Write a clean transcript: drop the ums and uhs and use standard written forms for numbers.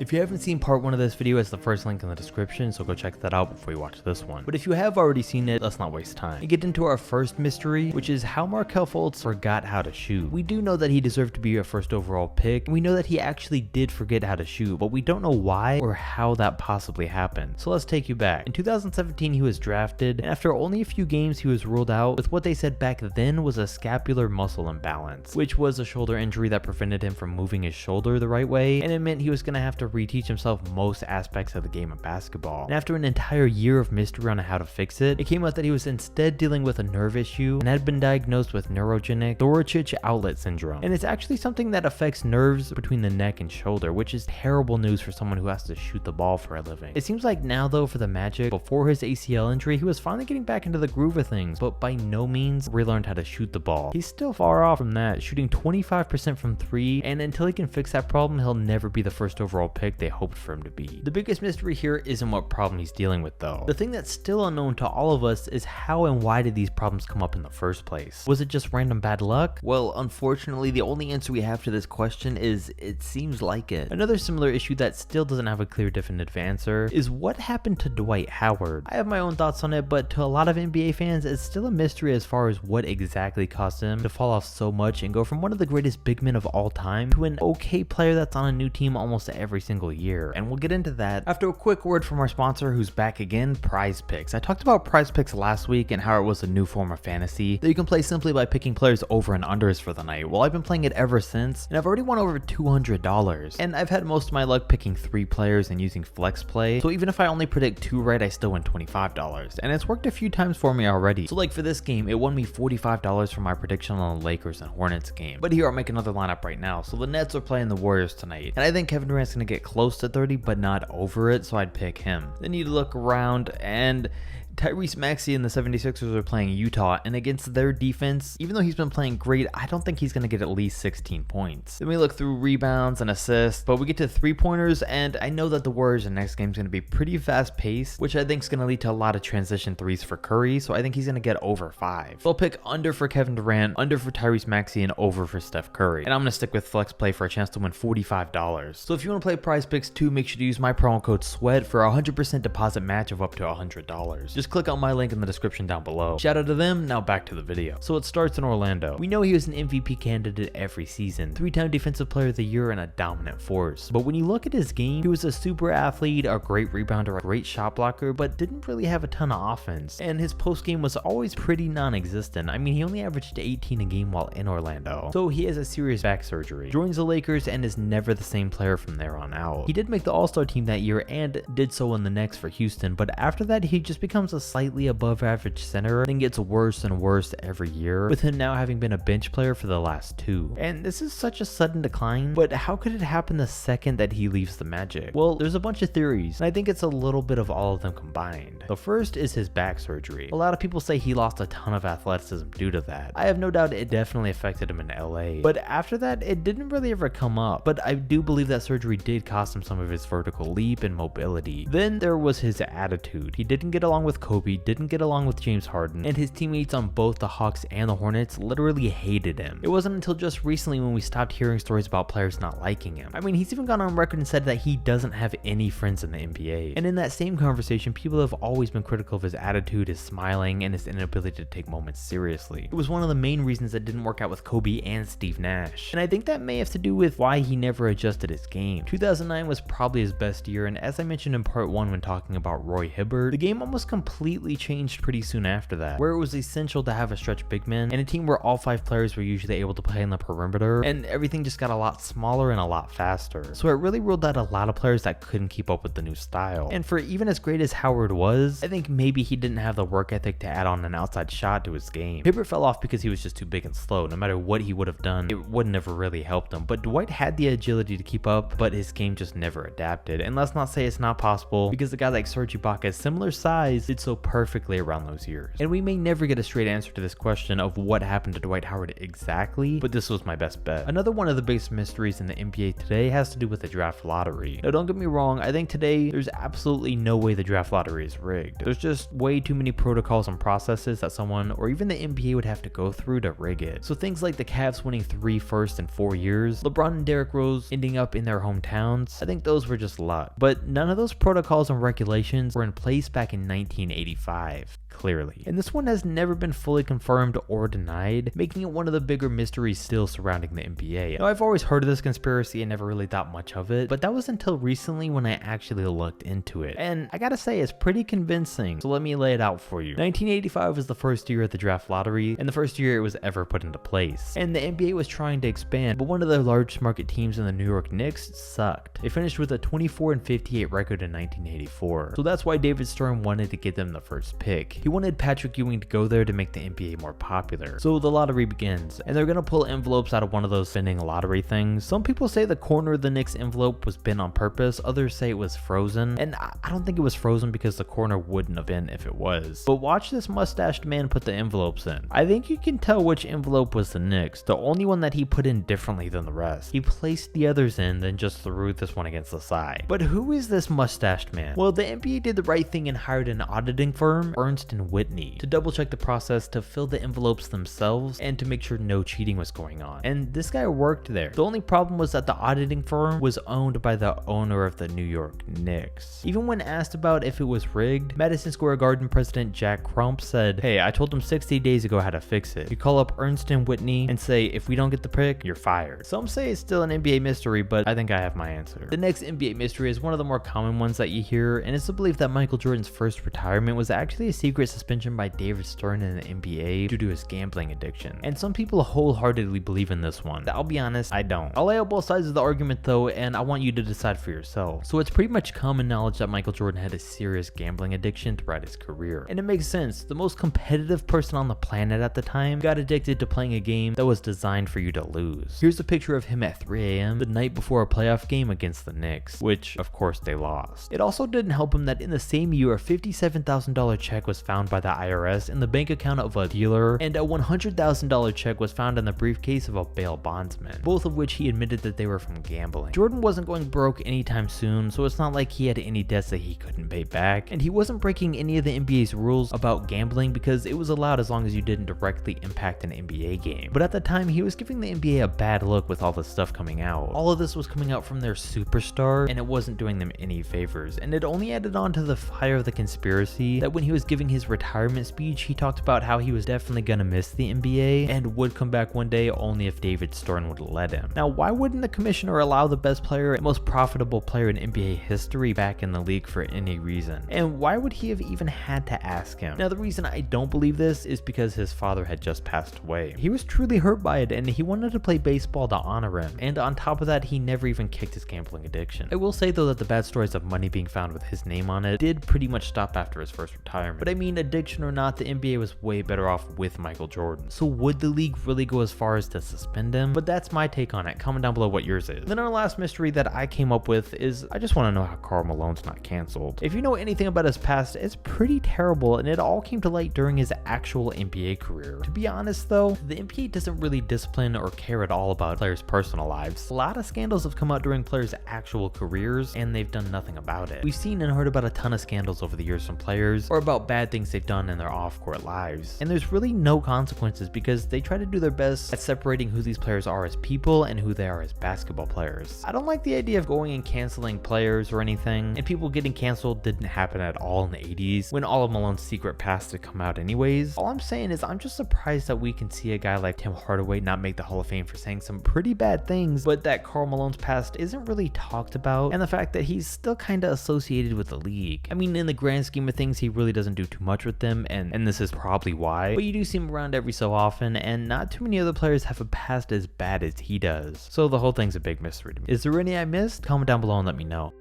If you haven't seen part 1 of this video, it's the first link in the description, so go check that out before you watch this one. But if you have already seen it, let's not waste time and get into our first mystery, which is how Markelle Fultz forgot how to shoot. We do know that he deserved to be a first overall pick, and we know that he actually did forget how to shoot, but we don't know why or how that possibly happened. So let's take you back. In 2017, he was drafted, and after only a few games, he was ruled out with what they said back then was a scapular muscle imbalance, which was a shoulder injury that prevented him from moving his shoulder the right way, and it meant he was going to have to reteach himself most aspects of the game of basketball. And after an entire year of mystery on how to fix it, it came out that he was instead dealing with a nerve issue and had been diagnosed with neurogenic thoracic outlet syndrome. And it's actually something that affects nerves between the neck and shoulder, which is terrible news for someone who has to shoot the ball for a living. It seems like now though for the Magic, before his ACL injury, he was finally getting back into the groove of things, but by no means relearned how to shoot the ball. He's still far off from that, shooting 25% from 3, and until he can fix that problem, he'll never be the first overall pick they hoped for him to be. The biggest mystery here isn't what problem he's dealing with though. The thing that's still unknown to all of us is how and why did these problems come up in the first place? Was it just random bad luck? Well, unfortunately, the only answer we have to this question is it seems like it. Another similar issue that still doesn't have a clear definitive answer is what happened to Dwight Howard. I have my own thoughts on it, but to a lot of NBA fans, it's still a mystery as far as what exactly caused him to fall off so much and go from one of the greatest big men of all time to an okay player that's on a new team almost every single year. And we'll get into that after a quick word from our sponsor who's back again, Prize Picks. I talked about Prize Picks last week and how it was a new form of fantasy that you can play simply by picking players over and unders for the night. Well, I've been playing it ever since, and I've already won over $200. And I've had most of my luck picking 3 players and using flex play, so even if I only predict 2 right, I still win $25. And it's worked a few times for me already. So like for this game, it won me $45 for my prediction on the Lakers and Hornets game. But here I'll make another lineup right now. So the Nets are playing the Warriors tonight, and I think Kevin Durant's gonna get close to 30, but not over it, so I'd pick him. Then you look around and Tyrese Maxey and the 76ers are playing Utah, and against their defense, even though he's been playing great, I don't think he's going to get at least 16 points. Then we look through rebounds and assists, but we get to 3-pointers, and I know that the Warriors' next game is going to be pretty fast-paced, which I think is going to lead to a lot of transition threes for Curry, so I think he's going to get over 5. So I'll pick under for Kevin Durant, under for Tyrese Maxey, and over for Steph Curry. And I'm going to stick with flex play for a chance to win $45. So if you want to play Prize Picks too, make sure to use my promo code SWEAT for a 100% deposit match of up to $100. Just click on my link in the description down below. Shout out to them. Now back to the video. So it starts in Orlando. We know he was an MVP candidate every season, 3-time defensive player of the year and a dominant force. But when you look at his game, he was a super athlete, a great rebounder, a great shot blocker, but didn't really have a ton of offense. And his post game was always pretty non-existent. I mean, he only averaged 18 a game while in Orlando. So he has a serious back surgery, joins the Lakers, and is never the same player from there on out. He did make the All-Star team that year and did so in the next for Houston, but after that he just becomes a slightly above average center and gets worse and worse every year, with him now having been a bench player for the last 2. And this is such a sudden decline, but how could it happen the second that he leaves the Magic? Well, there's a bunch of theories, and I think it's a little bit of all of them combined. The first is his back surgery. A lot of people say he lost a ton of athleticism due to that. I have no doubt it definitely affected him in LA, but after that it didn't really ever come up. But I do believe that surgery did cost him some of his vertical leap and mobility. Then there was his attitude. He didn't get along with Kobe, didn't get along with James Harden, and his teammates on both the Hawks and the Hornets literally hated him. It wasn't until just recently when we stopped hearing stories about players not liking him. I mean, he's even gone on record and said that he doesn't have any friends in the NBA. And in that same conversation, people have always been critical of his attitude, his smiling, and his inability to take moments seriously. It was one of the main reasons that didn't work out with Kobe and Steve Nash. And I think that may have to do with why he never adjusted his game. 2009 was probably his best year, and as I mentioned in part 1 when talking about Roy Hibbert, the game almost completely changed pretty soon after that, where it was essential to have a stretch big man and a team where all 5 players were usually able to play in the perimeter, and everything just got a lot smaller and a lot faster. So it really ruled out a lot of players that couldn't keep up with the new style. And for even as great as Howard was, I think maybe he didn't have the work ethic to add on an outside shot to his game. Hibbert fell off because he was just too big and slow. No matter what he would have done, it wouldn't have really helped him. But Dwight had the agility to keep up, but his game just never adapted. And let's not say it's not possible, because a guy like Serge Ibaka, similar size, did fit so perfectly around those years. And we may never get a straight answer to this question of what happened to Dwight Howard exactly, but this was my best bet. Another one of the biggest mysteries in the NBA today has to do with the draft lottery. Now don't get me wrong, I think today there's absolutely no way the draft lottery is rigged. There's just way too many protocols and processes that someone or even the NBA would have to go through to rig it. So things like the Cavs winning 3 firsts in 4 years, LeBron and Derrick Rose ending up in their hometowns, I think those were just luck. But none of those protocols and regulations were in place back in 1985. Clearly. And this one has never been fully confirmed or denied, making it one of the bigger mysteries still surrounding the NBA. Now, I've always heard of this conspiracy and never really thought much of it, but that was until recently when I actually looked into it. And I gotta say, it's pretty convincing, so let me lay it out for you. 1985 was the first year of the draft lottery, and the first year it was ever put into place. And the NBA was trying to expand, but one of the largest market teams in the New York Knicks sucked. They finished with a 24-58 record in 1984, so that's why David Stern wanted to get them the first pick. He wanted Patrick Ewing to go there to make the NBA more popular. So the lottery begins, and they're gonna pull envelopes out of one of those spinning lottery things. Some people say the corner of the Knicks envelope was bent on purpose, others say it was frozen, and I don't think it was frozen because the corner wouldn't have been if it was. But watch this mustached man put the envelopes in. I think you can tell which envelope was the Knicks, the only one that he put in differently than the rest. He placed the others in, then just threw this one against the side. But who is this mustached man? Well, the NBA did the right thing and hired an auditing firm, Ernst & Whitney, to double check the process, to fill the envelopes themselves, and to make sure no cheating was going on. And this guy worked there. The only problem was that the auditing firm was owned by the owner of the New York Knicks. Even when asked about if it was rigged, Madison Square Garden president Jack Crump said, "Hey, I told him 60 days ago how to fix it. You call up Ernst & Whitney and say, if we don't get the pick, you're fired." Some say it's still an NBA mystery, but I think I have my answer. The next NBA mystery is one of the more common ones that you hear, and it's the belief that Michael Jordan's first retirement was actually a secret suspension by David Stern in the NBA due to his gambling addiction. And some people wholeheartedly believe in this one. I'll be honest, I don't. I'll lay out both sides of the argument though, and I want you to decide for yourself. So it's pretty much common knowledge that Michael Jordan had a serious gambling addiction throughout his career. And it makes sense. The most competitive person on the planet at the time got addicted to playing a game that was designed for you to lose. Here's a picture of him at 3 a.m. the night before a playoff game against the Knicks, which of course they lost. It also didn't help him that in the same year a $57,000 check was found by the IRS in the bank account of a dealer, and a $100,000 check was found in the briefcase of a bail bondsman, both of which he admitted that they were from gambling. Jordan wasn't going broke anytime soon, so it's not like he had any debts that he couldn't pay back, and he wasn't breaking any of the NBA's rules about gambling because it was allowed as long as you didn't directly impact an NBA game. But at the time, he was giving the NBA a bad look with all this stuff coming out. All of this was coming out from their superstar, and it wasn't doing them any favors, and it only added on to the fire of the conspiracy that when he was giving his retirement speech, he talked about how he was definitely gonna miss the NBA and would come back one day only if David Stern would let him. Now, why wouldn't the commissioner allow the best player and most profitable player in NBA history back in the league for any reason? And why would he have even had to ask him? Now, the reason I don't believe this is because his father had just passed away. He was truly hurt by it, and he wanted to play baseball to honor him, and on top of that, he never even kicked his gambling addiction. I will say though that the bad stories of money being found with his name on it did pretty much stop after his first retirement. But I mean, addiction or not, the NBA was way better off with Michael Jordan. So would the league really go as far as to suspend him? But that's my take on it. Comment down below what yours is. Then our last mystery that I came up with is I just want to know how Karl Malone's not canceled. If you know anything about his past, it's pretty terrible, and it all came to light during his actual NBA career. To be honest though, the NBA doesn't really discipline or care at all about players' personal lives. A lot of scandals have come out during players' actual careers, and they've done nothing about it. We've seen and heard about a ton of scandals over the years from players, or about bad things they've done in their off-court lives. And there's really no consequences because they try to do their best at separating who these players are as people and who they are as basketball players. I don't like the idea of going and canceling players or anything, and people getting canceled didn't happen at all in the 80s when all of Malone's secret past had come out anyways. All I'm saying is I'm just surprised that we can see a guy like Tim Hardaway not make the Hall of Fame for saying some pretty bad things, but that Karl Malone's past isn't really talked about, and the fact that he's still kind of associated with the league. I mean, in the grand scheme of things, he really doesn't do too much with them, and this is probably why, but you do see him around every so often, and not too many other players have a past as bad as he does. So the whole thing's a big mystery to me. Is there any I missed? Comment down below and let me know.